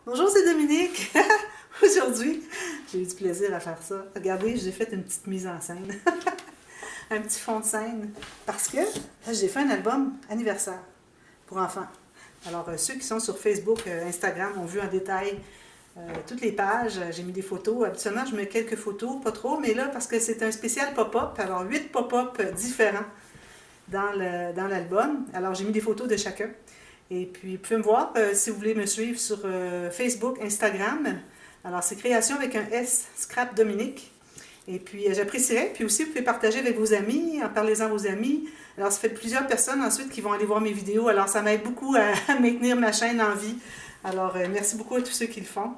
Bonjour, c'est Dominique. Aujourd'hui, j'ai eu du plaisir à faire ça. Regardez, j'ai fait une petite mise en scène, un petit fond de scène, parce que j'ai fait un album anniversaire pour enfants. Alors, ceux qui sont sur Facebook, Instagram ont vu en détail toutes les pages. J'ai mis des photos. Habituellement, je mets quelques photos, pas trop, mais là, parce que c'est un spécial pop-up, alors 8 pop-up différents dans l'album. Alors, j'ai mis des photos de chacun. Et puis, vous pouvez me voir si vous voulez me suivre sur Facebook, Instagram. Alors, c'est Création avec un S, Scrap Dominique. Et puis, j'apprécierais. Puis aussi, vous pouvez partager avec vos amis, en parlez-en à vos amis. Alors, ça fait plusieurs personnes ensuite qui vont aller voir mes vidéos. Alors, ça m'aide beaucoup à maintenir ma chaîne en vie. Alors, merci beaucoup à tous ceux qui le font.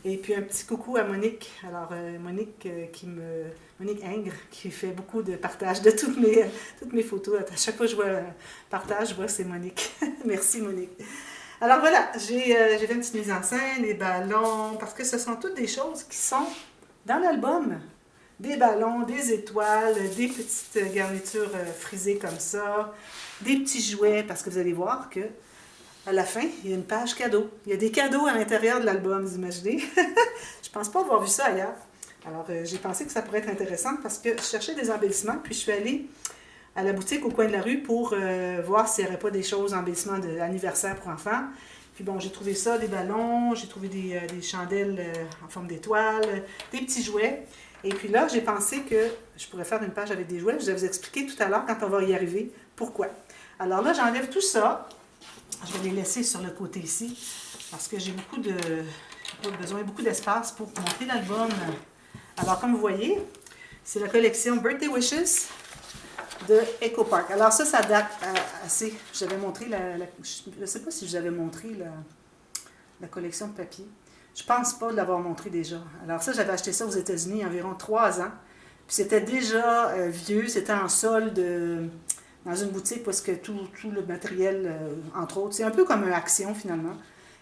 Et puis, un petit coucou à Monique. Alors, Monique Ingres, qui fait beaucoup de partage de toutes mes photos. À chaque fois que je vois un partage, je vois que c'est Monique. Merci, Monique. Alors voilà, j'ai fait une petite mise en scène, des ballons, parce que ce sont toutes des choses qui sont dans l'album. Des ballons, des étoiles, des petites garnitures frisées comme ça, des petits jouets, parce que vous allez voir que à la fin, il y a une page cadeau. Il y a des cadeaux à l'intérieur de l'album, vous imaginez? Je pense pas avoir vu ça ailleurs. Alors, j'ai pensé que ça pourrait être intéressant parce que je cherchais des embellissements, puis je suis allée à la boutique au coin de la rue pour voir s'il n'y aurait pas des choses, embellissements d'anniversaire pour enfants. Puis bon, j'ai trouvé ça, des ballons, j'ai trouvé des chandelles en forme d'étoiles, des petits jouets. Et puis là, j'ai pensé que je pourrais faire une page avec des jouets. Je vais vous expliquer tout à l'heure quand on va y arriver pourquoi. Alors là, j'enlève tout ça. Je vais les laisser sur le côté ici parce que j'ai besoin beaucoup d'espace pour monter l'album. Alors, comme vous voyez, c'est la collection Birthday Wishes de Echo Park. Alors ça date assez... J'avais montré je ne sais pas si je vous avais montré la collection de papier. Je pense pas de l'avoir montré déjà. Alors ça, j'avais acheté ça aux États-Unis il y a environ 3 ans. Puis c'était déjà vieux, c'était en solde dans une boutique parce que tout le matériel, entre autres, c'est un peu comme un Action finalement.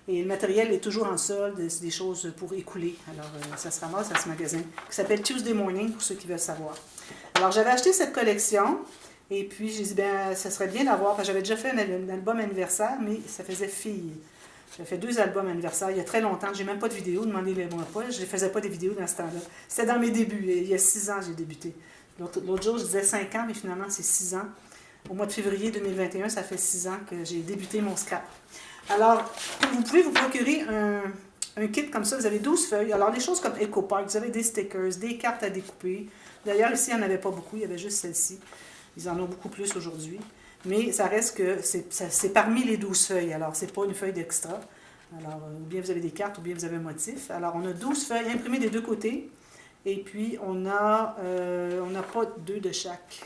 Et le matériel est toujours en solde, c'est des choses pour écouler. Alors ça se ramasse à ce magasin qui s'appelle Tuesday Morning pour ceux qui veulent savoir. Alors j'avais acheté cette collection et puis j'ai dit, ben ça serait bien d'avoir, j'avais déjà fait un album anniversaire, mais ça faisait fille. J'avais fait 2 albums anniversaire il y a très longtemps. J'ai même pas de vidéo, demandez-le-moi pas. Je ne faisais pas des vidéos dans ce temps-là. C'était dans mes débuts. Il y a 6 ans, j'ai débuté. L'autre jour, je disais 5 ans, mais finalement, c'est 6 ans. Au mois de février 2021, ça fait 6 ans que j'ai débuté mon scrap. Alors, vous pouvez vous procurer un kit comme ça. Vous avez 12 feuilles. Alors, des choses comme EcoPark, vous avez des stickers, des cartes à découper. D'ailleurs, ici, il n'y en avait pas beaucoup. Il y avait juste celle-ci. Ils en ont beaucoup plus aujourd'hui. Mais ça reste que c'est parmi les 12 feuilles. Alors, c'est pas une feuille d'extra. Alors, ou bien vous avez des cartes, ou bien vous avez un motif. Alors, on a 12 feuilles imprimées des deux côtés. Et puis, on n'a pas 2 de chaque.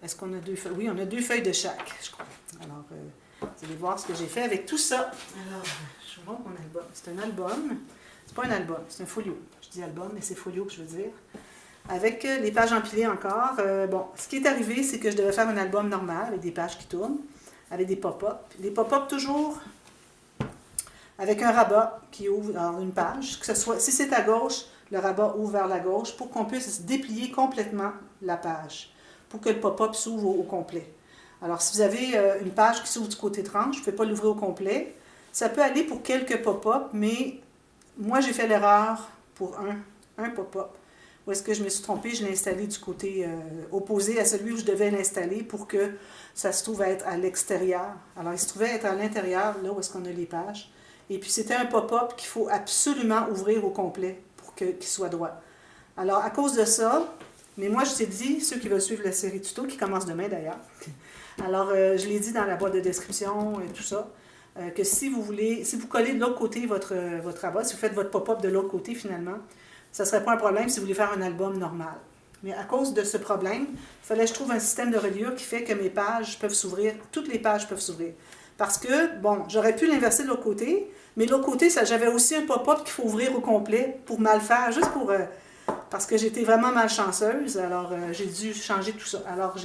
Est-ce qu'on a 2 feuilles? Oui, on a 2 feuilles de chaque, je crois. Alors, vous allez voir ce que j'ai fait avec tout ça. Alors, je vous montre mon album. C'est un album. C'est pas un album, c'est un folio. Je dis album, mais c'est folio que je veux dire. Avec les pages empilées encore. Bon, ce qui est arrivé, c'est que je devais faire un album normal avec des pages qui tournent, avec des pop-up. Les pop-up toujours avec un rabat qui ouvre dans une page. Que ce soit, si c'est à gauche, le rabat ouvre vers la gauche pour qu'on puisse déplier complètement la page, pour que le pop-up s'ouvre au complet. Alors, si vous avez une page qui s'ouvre du côté tranche, je ne fais pas l'ouvrir au complet. Ça peut aller pour quelques pop-up, mais moi, j'ai fait l'erreur pour un pop-up. Où est-ce que je me suis trompée? Je l'ai installé du côté opposé à celui où je devais l'installer pour que ça se trouve être à l'extérieur. Alors, il se trouvait être à l'intérieur, là où est-ce qu'on a les pages. Et puis, c'était un pop-up qu'il faut absolument ouvrir au complet pour qu'il soit droit. Alors, à cause de ça, mais moi, je t'ai dit, ceux qui veulent suivre la série tuto, qui commence demain d'ailleurs, alors, je l'ai dit dans la boîte de description et tout ça, que si vous collez de l'autre côté votre rabat, si vous faites votre pop-up de l'autre côté finalement, ça ne serait pas un problème si vous voulez faire un album normal. Mais à cause de ce problème, il fallait que je trouve un système de reliure qui fait que mes pages peuvent s'ouvrir, toutes les pages peuvent s'ouvrir. Parce que, bon, j'aurais pu l'inverser de l'autre côté, mais de l'autre côté, j'avais aussi un pop-up qu'il faut ouvrir au complet pour mal faire, juste pour... parce que j'étais vraiment malchanceuse, alors j'ai dû changer tout ça. Alors,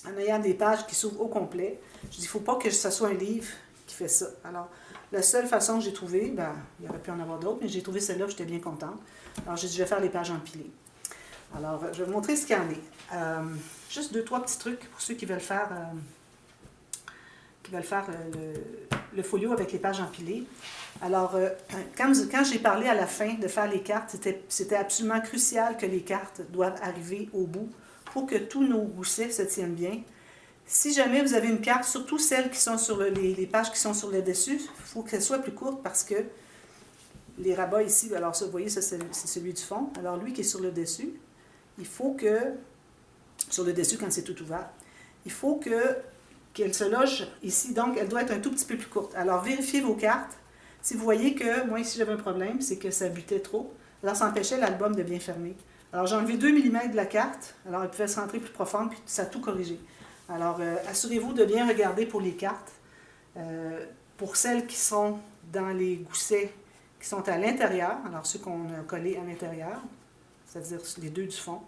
en ayant des pages qui s'ouvrent au complet, je dis, il ne faut pas que ce soit un livre qui fait ça. Alors, la seule façon que j'ai trouvée, ben, il y aurait pu en avoir d'autres, mais j'ai trouvé celle-là, j'étais bien contente. Alors, j'ai dit, je vais faire les pages empilées. Alors, je vais vous montrer ce qu'il y en est. Juste 2-3 petits trucs pour ceux qui veulent faire, le folio avec les pages empilées. Alors, quand j'ai parlé à la fin de faire les cartes, c'était absolument crucial que les cartes doivent arriver au bout pour que tous nos goussets se tiennent bien. Si jamais vous avez une carte, surtout celles qui sont sur les pages qui sont sur le dessus, il faut qu'elle soit plus courte parce que les rabats ici, alors ça, vous voyez, ça c'est celui du fond. Alors lui qui est sur le dessus, il faut que, sur le dessus quand c'est tout ouvert, il faut qu'elle se loge ici, donc elle doit être un tout petit peu plus courte. Alors vérifiez vos cartes. Si vous voyez que, moi ici j'avais un problème, c'est que ça butait trop, alors ça empêchait l'album de bien fermer. Alors j'ai enlevé 2 mm de la carte, alors elle pouvait se rentrer plus profonde, puis ça a tout corrigé. Alors assurez-vous de bien regarder pour les cartes. Pour celles qui sont dans les goussets qui sont à l'intérieur, alors ceux qu'on a collés à l'intérieur, c'est-à-dire les deux du fond,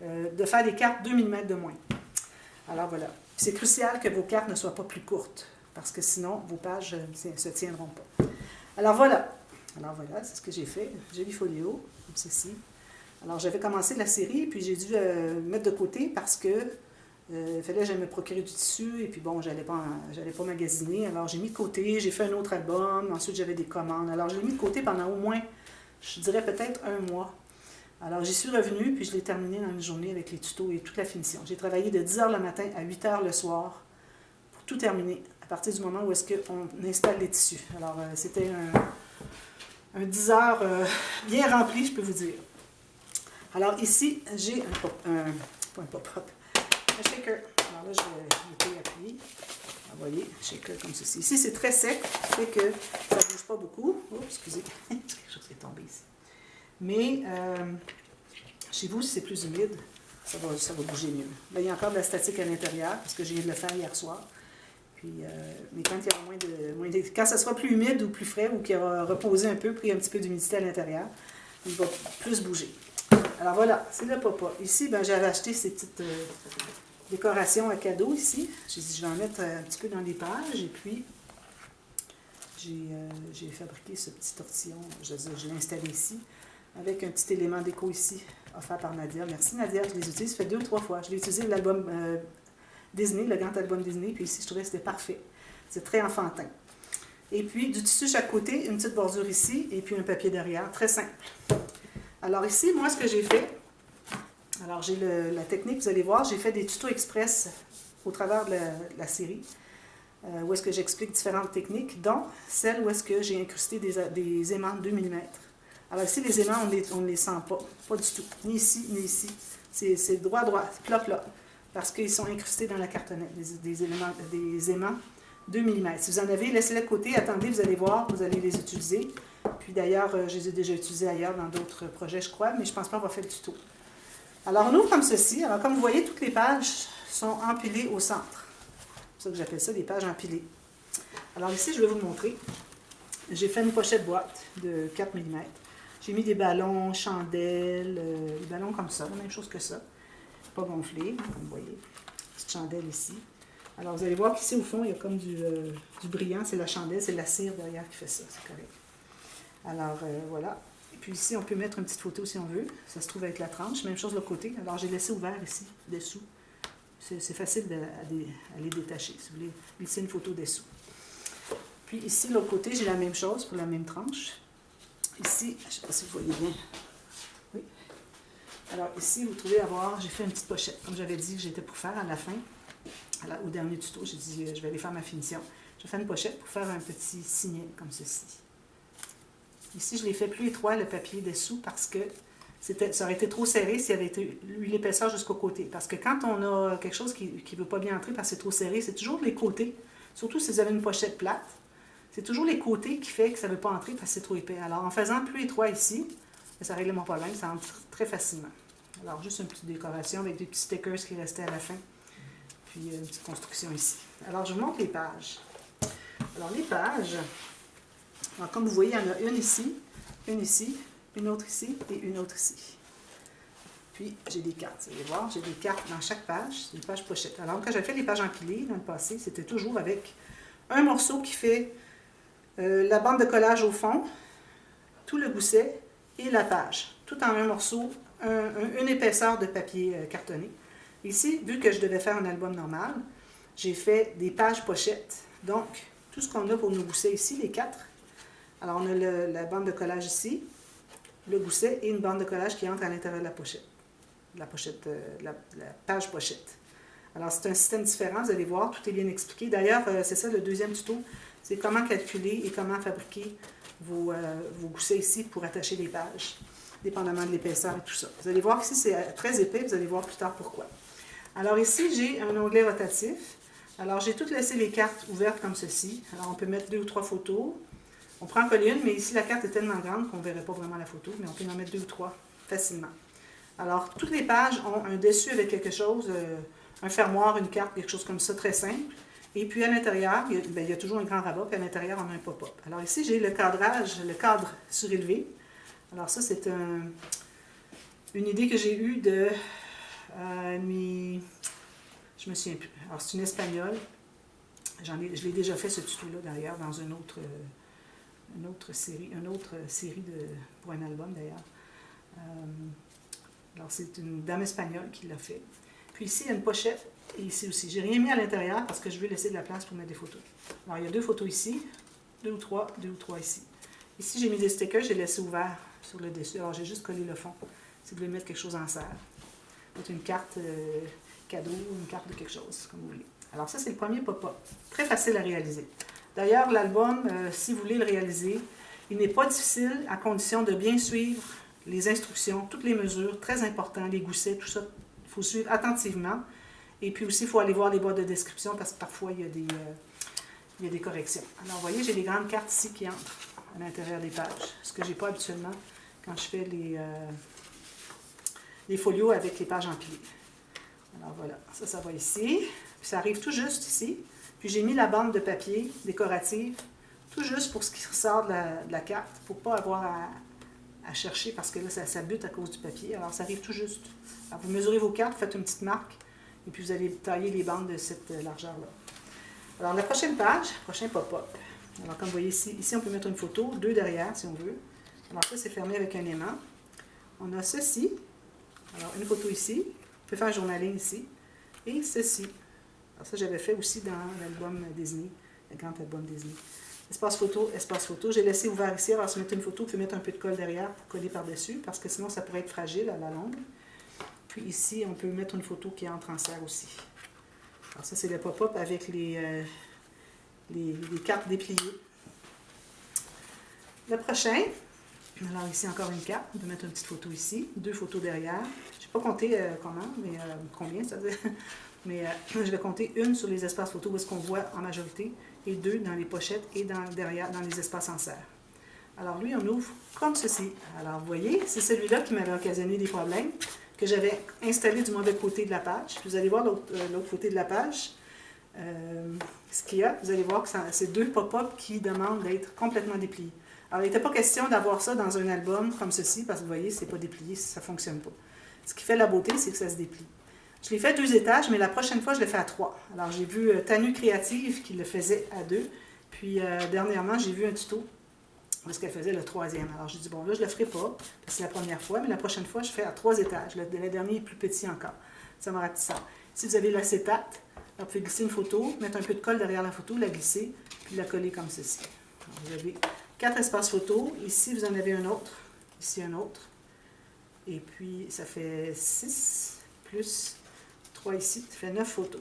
de faire des cartes 2 mm de moins. Alors voilà. C'est crucial que vos cartes ne soient pas plus courtes, parce que sinon, vos pages ne se tiendront pas. Alors voilà, c'est ce que j'ai fait. Joli folio, comme ceci. Alors j'avais commencé la série, puis j'ai dû mettre de côté parce que il fallait que j'aille me procurer du tissu, et puis bon, j'allais pas magasiner. Alors j'ai mis de côté, j'ai fait un autre album, ensuite j'avais des commandes. Alors je l'ai mis de côté pendant au moins, je dirais peut-être un mois. Alors j'y suis revenue, puis je l'ai terminé dans une journée avec les tutos et toute la finition. J'ai travaillé de 10 h le matin à 8 h le soir pour tout terminer, à partir du moment où est-ce qu'on installe les tissus. Alors c'était un 10 heures bien rempli, je peux vous dire. Alors ici, j'ai un pop-up. Un shaker. Alors là, je vais appuyer. Vous voyez, shaker comme ceci. Ici, c'est très sec, ce qui fait que ça ne bouge pas beaucoup. Oh, excusez, quelque chose qui est tombé ici. Mais chez vous, si c'est plus humide, ça va bouger mieux. Là, il y a encore de la statique à l'intérieur, parce que j'ai viens de le faire hier soir. Puis, mais quand il y aura quand ça sera plus humide ou plus frais, ou qu'il aura reposé un peu, pris un petit peu d'humidité à l'intérieur, il va plus bouger. Alors voilà, c'est le papa. Ici, ben, j'avais acheté ces petites décorations à cadeau ici. J'ai dit, je vais en mettre un petit peu dans les pages. Et puis, j'ai fabriqué ce petit tortillon. Je l'ai installé ici, avec un petit élément déco ici, offert par Nadia. Merci Nadia, je les utilise. Ça fait 2 ou 3 fois. Je l'ai utilisé l'album Disney, le grand album Disney. Puis ici, je trouvais que c'était parfait. C'est très enfantin. Et puis, du tissu chaque côté, une petite bordure ici, et puis un papier derrière. Très simple. Alors ici, moi, ce que j'ai fait, alors j'ai la technique, vous allez voir, j'ai fait des tutos express au travers de la série, où est-ce que j'explique différentes techniques, dont celle où est-ce que j'ai incrusté des aimants de 2 mm. Alors ici, les aimants, on ne les sent pas du tout, ni ici, ni ici. C'est droit, plat, parce qu'ils sont incrustés dans la cartonnette, des aimants 2 mm. Si vous en avez, laissez-les de côté, attendez, vous allez voir, vous allez les utiliser. Puis d'ailleurs, je les ai déjà utilisés ailleurs dans d'autres projets, je crois, mais je ne pense pas avoir fait le tuto. Alors, on ouvre comme ceci. Alors, comme vous voyez, toutes les pages sont empilées au centre. C'est ça que j'appelle ça, des pages empilées. Alors ici, je vais vous le montrer. J'ai fait une pochette boîte de 4 mm. J'ai mis des ballons, chandelles, des ballons comme ça, la même chose que ça. Pas gonflé, comme vous voyez. Petite chandelle ici. Alors, vous allez voir qu'ici, au fond, il y a comme du brillant. C'est la chandelle, c'est la cire derrière qui fait ça. C'est correct. Alors, voilà. Et puis ici, on peut mettre une petite photo si on veut. Ça se trouve avec la tranche. Même chose de l'autre côté. Alors, j'ai laissé ouvert ici, dessous. C'est facile à les détacher, si vous voulez glisser une photo dessous. Puis ici, de l'autre côté, j'ai la même chose pour la même tranche. Ici, je ne sais pas si vous voyez bien. Oui. Alors ici, vous trouvez j'ai fait une petite pochette. Comme j'avais dit que j'étais pour faire à la fin, au dernier tuto, j'ai dit je vais aller faire ma finition. J'ai fait une pochette pour faire un petit signet comme ceci. Ici, je l'ai fait plus étroit, le papier dessous, parce que ça aurait été trop serré s'il y avait eu l'épaisseur jusqu'au côté. Parce que quand on a quelque chose qui ne veut pas bien entrer parce que c'est trop serré, c'est toujours les côtés. Surtout si vous avez une pochette plate, c'est toujours les côtés qui fait que ça ne veut pas entrer parce que c'est trop épais. Alors, en faisant plus étroit ici, ça règle mon problème, ça entre très facilement. Alors, juste une petite décoration avec des petits stickers qui restaient à la fin. Puis, une petite construction ici. Alors, je vous montre les pages. Alors, les pages... Alors, comme vous voyez, il y en a une ici, une autre ici et une autre ici. Puis, j'ai des cartes. Vous allez voir, j'ai des cartes dans chaque page, des pages pochettes. Alors, quand j'ai fait les pages empilées dans le passé, c'était toujours avec un morceau qui fait la bande de collage au fond, tout le gousset et la page. Tout en un morceau, une épaisseur de papier cartonné. Ici, vu que je devais faire un album normal, j'ai fait des pages pochettes. Donc, tout ce qu'on a pour nos goussets ici, les 4. Alors, on a la bande de collage ici, le gousset et une bande de collage qui entre à l'intérieur de la pochette. La page pochette. Alors, c'est un système différent, vous allez voir, tout est bien expliqué. D'ailleurs, c'est ça le deuxième tuto, c'est comment calculer et comment fabriquer vos goussets ici pour attacher les pages, dépendamment de l'épaisseur et tout ça. Vous allez voir ici, c'est très épais, vous allez voir plus tard pourquoi. Alors ici, j'ai un onglet rotatif. Alors, j'ai toutes laissé les cartes ouvertes comme ceci. Alors, on peut mettre 2 ou 3 photos. On prend en coller une, mais ici, la carte est tellement grande qu'on ne verrait pas vraiment la photo, mais on peut en mettre 2 ou 3 facilement. Alors, toutes les pages ont un dessus avec quelque chose, un fermoir, une carte, quelque chose comme ça, très simple. Et puis, à l'intérieur, il y a toujours un grand rabat, puis à l'intérieur, on a un pop-up. Alors ici, j'ai le cadre surélevé. Alors ça, c'est une idée que j'ai eue de... je me souviens plus. Alors, c'est une espagnole. Je l'ai déjà fait, ce tuto-là, d'ailleurs, dans une autre série pour un album, d'ailleurs. Alors, c'est une dame espagnole qui l'a fait. Puis ici, il y a une pochette, et ici aussi. J'ai rien mis à l'intérieur parce que je veux laisser de la place pour mettre des photos. Alors, il y a 2 photos ici, 2 ou 3 ici. Ici, j'ai mis des stickers, j'ai laissé ouvert sur le dessus. Alors, j'ai juste collé le fond. Si vous voulez mettre quelque chose en serre. Peut-être une carte cadeau, une carte de quelque chose, comme vous voulez. Alors ça, c'est le premier pop-up. Très facile à réaliser. D'ailleurs, l'album, si vous voulez le réaliser, il n'est pas difficile à condition de bien suivre les instructions, toutes les mesures, très important, les goussets, tout ça, il faut suivre attentivement. Et puis aussi, il faut aller voir les boîtes de description parce que parfois, il y a des corrections. Alors, vous voyez, j'ai les grandes cartes ici qui entrent à l'intérieur des pages, ce que je n'ai pas habituellement quand je fais les folios avec les pages empilées. Alors voilà, ça va ici. Puis ça arrive tout juste ici. Puis j'ai mis la bande de papier décorative, tout juste pour ce qui ressort de la carte, pour ne pas avoir à chercher, parce que là, ça bute à cause du papier. Alors ça arrive tout juste. Alors vous mesurez vos cartes, faites une petite marque, et puis vous allez tailler les bandes de cette largeur-là. Alors la prochaine page, prochain pop-up. Alors comme vous voyez ici, on peut mettre une photo, 2 derrière si on veut. Alors ça, c'est fermé avec un aimant. On a ceci. Alors une photo ici. On peut faire un journaling ici. Et ceci. Alors ça, j'avais fait aussi dans l'album Disney, le grand album Disney. Espace photo, espace photo. J'ai laissé ouvert ici. Alors si vous mettez une photo, vous pouvez mettre un peu de colle derrière pour coller par-dessus, parce que sinon, ça pourrait être fragile à la longue. Puis ici, on peut mettre une photo qui entre en serre aussi. Alors ça, c'est le pop-up avec les cartes dépliées. Le prochain, alors ici encore une carte, on peut mettre une petite photo ici, 2 photos derrière. Je n'ai pas compté combien ça veut dire, mais je vais compter une sur les espaces photos où est-ce qu'on voit en majorité, et 2 dans les pochettes et derrière dans les espaces en serre. Alors lui, on ouvre comme ceci. Alors vous voyez, c'est celui-là qui m'avait occasionné des problèmes, que j'avais installé du mauvais côté de la page. Vous allez voir l'autre côté de la page. Ce qu'il y a, vous allez voir que c'est 2 pop-up qui demandent d'être complètement dépliés. Alors, il n'était pas question d'avoir ça dans un album comme ceci, parce que vous voyez, c'est pas déplié, ça ne fonctionne pas. Ce qui fait la beauté, c'est que ça se déplie. Je l'ai fait 2 étages, mais la prochaine fois, je l'ai fait à 3. Alors, j'ai vu Tanu Créative qui le faisait à 2. Puis, dernièrement, j'ai vu un tuto parce qu'elle faisait le 3e. Alors, j'ai dit, bon, là, je ne le ferai pas, parce que c'est la première fois, mais la prochaine fois, je fais à 3 étages. Le dernier est plus petit encore. Ça m'a ratissé. Si vous avez l'acétate, vous pouvez glisser une photo, mettre un peu de colle derrière la photo, la glisser, puis la coller comme ceci. Alors, vous avez 4 espaces photos. Ici, vous en avez un autre. Ici, un autre. Et puis, ça fait 6 plus 3 ici. Ça fait 9 photos.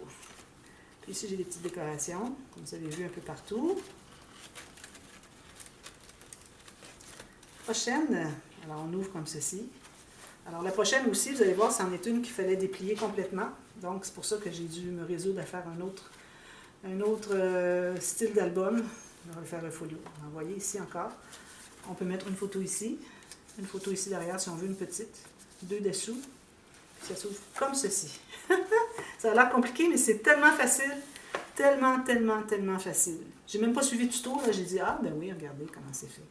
Puis ici, j'ai des petites décorations, comme vous avez vu un peu partout. Prochaine, alors on ouvre comme ceci. Alors la prochaine aussi, vous allez voir, c'en est une qu'il fallait déplier complètement. Donc, c'est pour ça que j'ai dû me résoudre à faire un autre style d'album. On va faire le folio. Alors, vous voyez ici encore, on peut mettre une photo ici derrière si on veut une petite, 2 dessous, puis ça s'ouvre comme ceci. Ça a l'air compliqué, mais c'est tellement facile, tellement facile. J'ai même pas suivi le tuto, là, j'ai dit, ah ben oui, regardez comment c'est fait.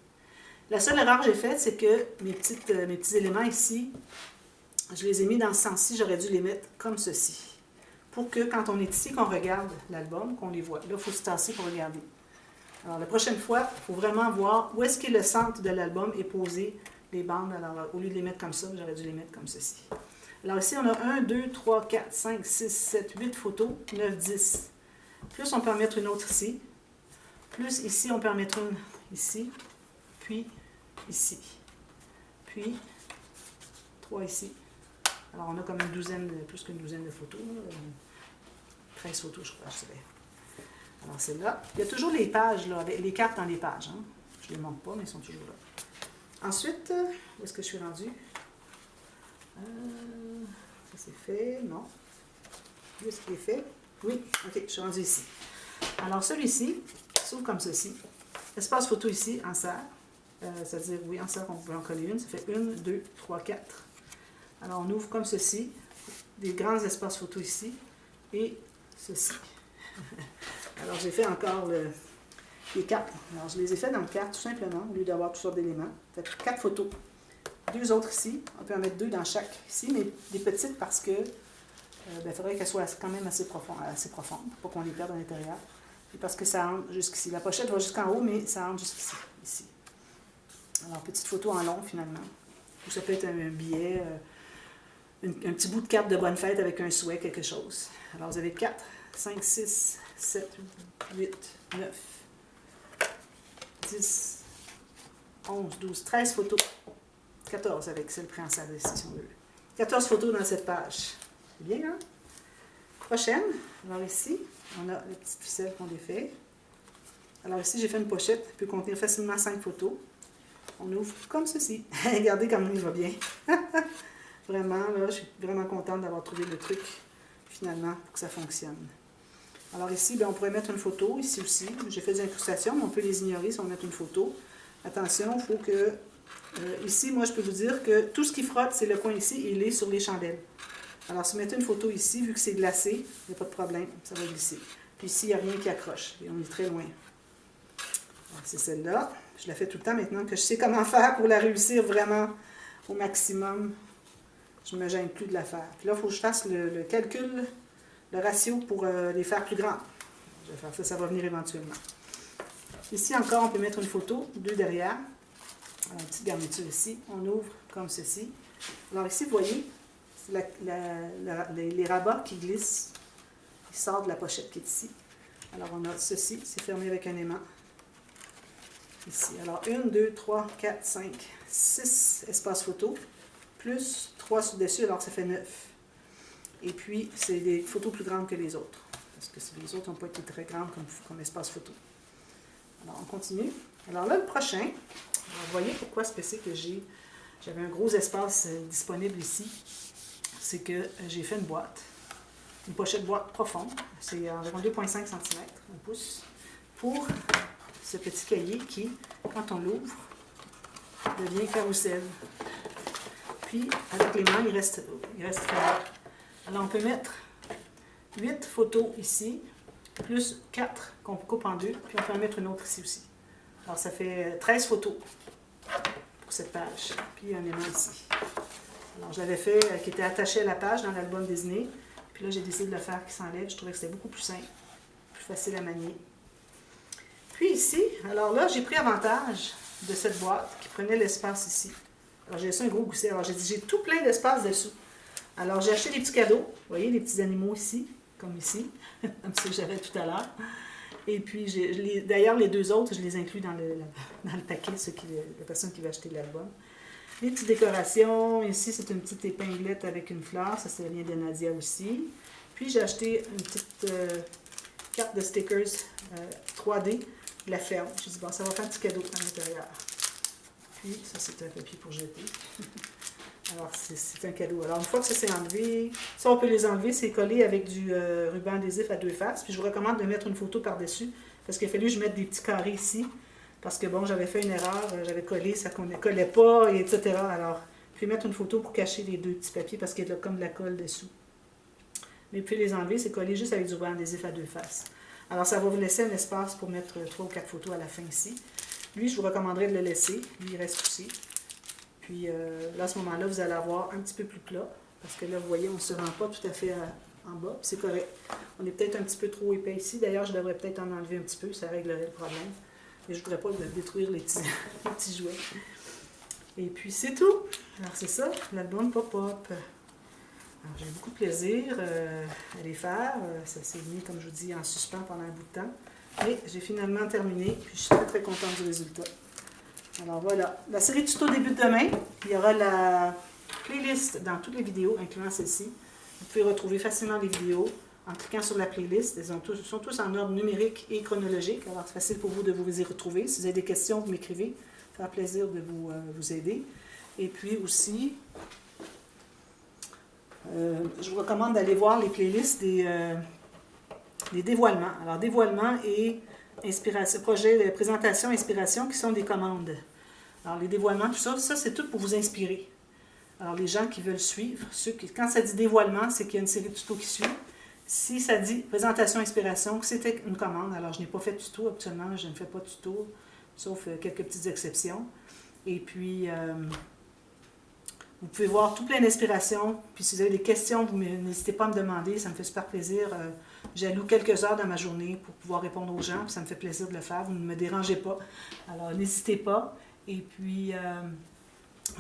La seule erreur que j'ai faite, c'est que mes petits éléments ici, je les ai mis dans ce sens-ci, j'aurais dû les mettre comme ceci, pour que quand on est ici, qu'on regarde l'album, qu'on les voit. Là, il faut se tasser pour regarder. Alors, la prochaine fois, il faut vraiment voir où est-ce que le centre de l'album est posé, les bandes. Alors, au lieu de les mettre comme ça, j'aurais dû les mettre comme ceci. Alors ici, on a 1, 2, 3, 4, 5, 6, 7, 8 photos, 9, 10. Plus, on peut en mettre une autre ici. Plus ici, on peut en mettre une ici, puis ici, puis 3 ici. Alors, on a comme une douzaine, plus qu'une douzaine de photos. 13 photos, je crois, je dirais. Alors, celle-là. Il y a toujours les pages, là, avec les cartes dans les pages. Hein. Je ne les montre pas, mais ils sont toujours là. Ensuite, où est-ce que je suis rendue? Ça, c'est fait. Non. Où est-ce qu'il est fait? Oui, OK, je suis rendue ici. Alors, celui-ci s'ouvre comme ceci. Espace photo ici, en serre. C'est-à-dire, oui, en serre, on peut en coller une. Ça fait 1, 2, 3, 4. Alors, on ouvre comme ceci. Des grands espaces photo ici. Et ceci. Alors, j'ai fait encore les cartes. Alors, je les ai fait dans le carte, tout simplement, au lieu d'avoir toutes sortes d'éléments. Fait 4 photos. 2 autres ici. On peut en mettre 2 dans chaque ici, mais des petites parce que il faudrait qu'elles soient quand même assez profondes, pour qu'on les perde à l'intérieur. Et parce que ça entre jusqu'ici. La pochette va jusqu'en haut, mais ça entre jusqu'ici. Ici. Alors, petite photo en long, finalement. Ou ça peut être un billet, un petit bout de carte de bonne fête avec un souhait, quelque chose. Alors, vous avez 4, 5, 6, 7, 8, 9, 10, 11, 12, 13 photos. 14 avec celle prise en salle ici, si on veut. 14 photos dans cette page. C'est bien, hein? Prochaine. Alors ici, on a les petites ficelles qu'on défait. Alors ici, j'ai fait une pochette qui peut contenir facilement 5 photos. On ouvre comme ceci. Regardez comment il va bien. Vraiment, là, je suis vraiment contente d'avoir trouvé le truc, finalement, pour que ça fonctionne. Alors ici, bien, on pourrait mettre une photo, ici aussi. J'ai fait des incrustations, mais on peut les ignorer si on met une photo. Attention, il faut que... ici, moi, je peux vous dire que tout ce qui frotte, c'est le coin ici, il est sur les chandelles. Alors, si vous mettez une photo ici, vu que c'est glacé, il n'y a pas de problème, ça va glisser. Puis ici, il n'y a rien qui accroche, et on est très loin. C'est celle-là. Je la fais tout le temps maintenant que je sais comment faire pour la réussir vraiment au maximum. Je ne me gêne plus de la faire. Puis là, il faut que je fasse le calcul, le ratio pour les faire plus grandes. Je vais faire ça, ça va venir éventuellement. Ici encore, on peut mettre une photo, 2 derrière. Une petite garniture ici. On ouvre comme ceci. Alors ici, vous voyez, c'est les rabats qui glissent. Ils sortent de la pochette qui est ici. Alors on a ceci, c'est fermé avec un aimant. Ici. Alors 1, 2, 3, 4, 5, 6 espaces photo, plus 3 sur-dessus, alors ça fait 9. Et puis, c'est des photos plus grandes que les autres. Parce que les autres n'ont pas été très grandes comme espace photo. Alors, on continue. Alors là, le prochain, vous voyez pourquoi c'est que j'avais un gros espace disponible ici. C'est que j'ai fait une boîte, une pochette boîte profonde. C'est environ 2,5 cm, un pouce, pour ce petit cahier qui, quand on l'ouvre, devient carrousel. Puis, avec les mains, il reste fermé. Alors, on peut mettre 8 photos ici, plus 4 qu'on coupe en deux, puis on peut en mettre une autre ici aussi. Alors, ça fait 13 photos pour cette page. Puis, un aimant ici. Alors, je l'avais fait, qui était attaché à la page dans l'album Disney. Puis là, j'ai décidé de le faire qui s'enlève. Je trouvais que c'était beaucoup plus simple, plus facile à manier. Puis ici, alors là, j'ai pris avantage de cette boîte qui prenait l'espace ici. Alors, j'ai laissé un gros gousset. Alors, j'ai tout plein d'espace dessous. Alors, j'ai acheté des petits cadeaux. Vous voyez, des petits animaux ici, comme ici, comme ceux que j'avais tout à l'heure. Et puis, d'ailleurs, les 2 autres, je les inclus dans le paquet, la personne qui va acheter l'album. Les petites décorations. Ici, c'est une petite épinglette avec une fleur. Ça vient de Nadia aussi. Puis, j'ai acheté une petite carte de stickers 3D de la ferme. J'ai dit, bon, ça va faire un petit cadeau à l'intérieur. Puis, ça, c'est un papier pour jeter. Alors, c'est un cadeau. Alors, une fois que ça s'est enlevé, ça, on peut les enlever. C'est collé avec du ruban adhésif à 2 faces. Puis, je vous recommande de mettre une photo par-dessus. Parce qu'il a fallu que je mette des petits carrés ici. Parce que, bon, j'avais fait une erreur. J'avais collé, ça ne collait pas, etc. Alors, puis mettre une photo pour cacher les 2 petits papiers parce qu'il y a comme de la colle dessous. Mais puis les enlever, c'est collé juste avec du ruban adhésif à 2 faces. Alors, ça va vous laisser un espace pour mettre 3 ou 4 photos à la fin ici. Lui, je vous recommanderais de le laisser. Lui, il reste aussi. Puis là, à ce moment-là, vous allez avoir un petit peu plus plat. Parce que là, vous voyez, on ne se rend pas tout à fait en bas. C'est correct. On est peut-être un petit peu trop épais ici. D'ailleurs, je devrais peut-être en enlever un petit peu. Ça réglerait le problème. Mais je ne voudrais pas détruire les petits jouets. Et puis, c'est tout. Alors, c'est ça, l'album Pop-Up. J'ai beaucoup de plaisir à les faire. Ça s'est mis, comme je vous dis, en suspens pendant un bout de temps. Et j'ai finalement terminé, puis je suis très très contente du résultat. Alors voilà, la série tuto débute demain. Il y aura la playlist dans toutes les vidéos, incluant celle-ci. Vous pouvez retrouver facilement les vidéos en cliquant sur la playlist. Elles sont tous en ordre numérique et chronologique, alors c'est facile pour vous de vous y retrouver. Si vous avez des questions, vous m'écrivez. Ça fera plaisir de vous aider. Et puis aussi, je vous recommande d'aller voir les playlists des dévoilements. Alors, dévoilement et inspiration, projet de présentation, inspiration, qui sont des commandes. Alors, les dévoilements, tout ça, c'est tout pour vous inspirer. Alors, les gens qui veulent suivre, quand ça dit dévoilement, c'est qu'il y a une série de tutos qui suit. Si ça dit présentation, inspiration, c'était une commande. Alors, je n'ai pas fait de tuto. Actuellement, je ne fais pas de tuto, sauf quelques petites exceptions. Et puis, vous pouvez voir tout plein d'inspirations. Puis, si vous avez des questions, n'hésitez pas à me demander. Ça me fait super plaisir. J'alloue quelques heures dans ma journée pour pouvoir répondre aux gens. Puis, ça me fait plaisir de le faire. Vous ne me dérangez pas. Alors, n'hésitez pas. Et puis,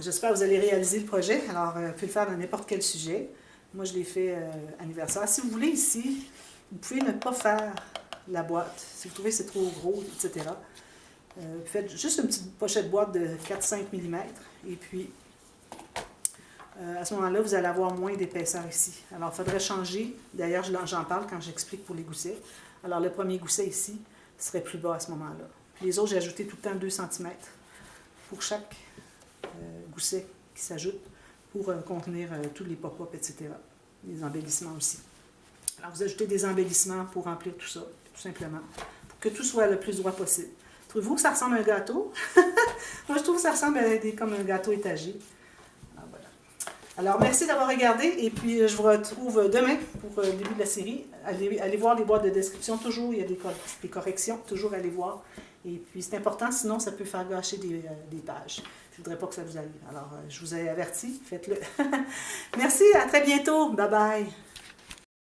j'espère que vous allez réaliser le projet. Alors, vous pouvez le faire dans n'importe quel sujet. Moi, je l'ai fait anniversaire. Si vous voulez ici, vous pouvez ne pas faire la boîte. Si vous trouvez que c'est trop gros, etc. Faites juste une petite pochette boîte de 4-5 mm. Et puis, à ce moment-là, vous allez avoir moins d'épaisseur ici. Alors, il faudrait changer. D'ailleurs, j'en parle quand j'explique pour les goussets. Alors, le premier gousset ici serait plus bas à ce moment-là. Puis les autres, j'ai ajouté tout le temps 2 cm pour chaque gousset qui s'ajoute pour contenir tous les pop-up, etc. Les embellissements aussi. Alors, vous ajoutez des embellissements pour remplir tout ça, tout simplement, pour que tout soit le plus droit possible. Trouvez-vous que ça ressemble à un gâteau? Moi, je trouve que ça ressemble comme un gâteau étagé. Alors, voilà. Alors, merci d'avoir regardé, et puis je vous retrouve demain pour le début de la série. Allez voir les boîtes de description, toujours, il y a des corrections, toujours allez voir. Et puis, c'est important, sinon ça peut faire gâcher des pages. Je ne voudrais pas que ça vous arrive. Alors, je vous ai averti, faites-le. Merci, à très bientôt. Bye bye.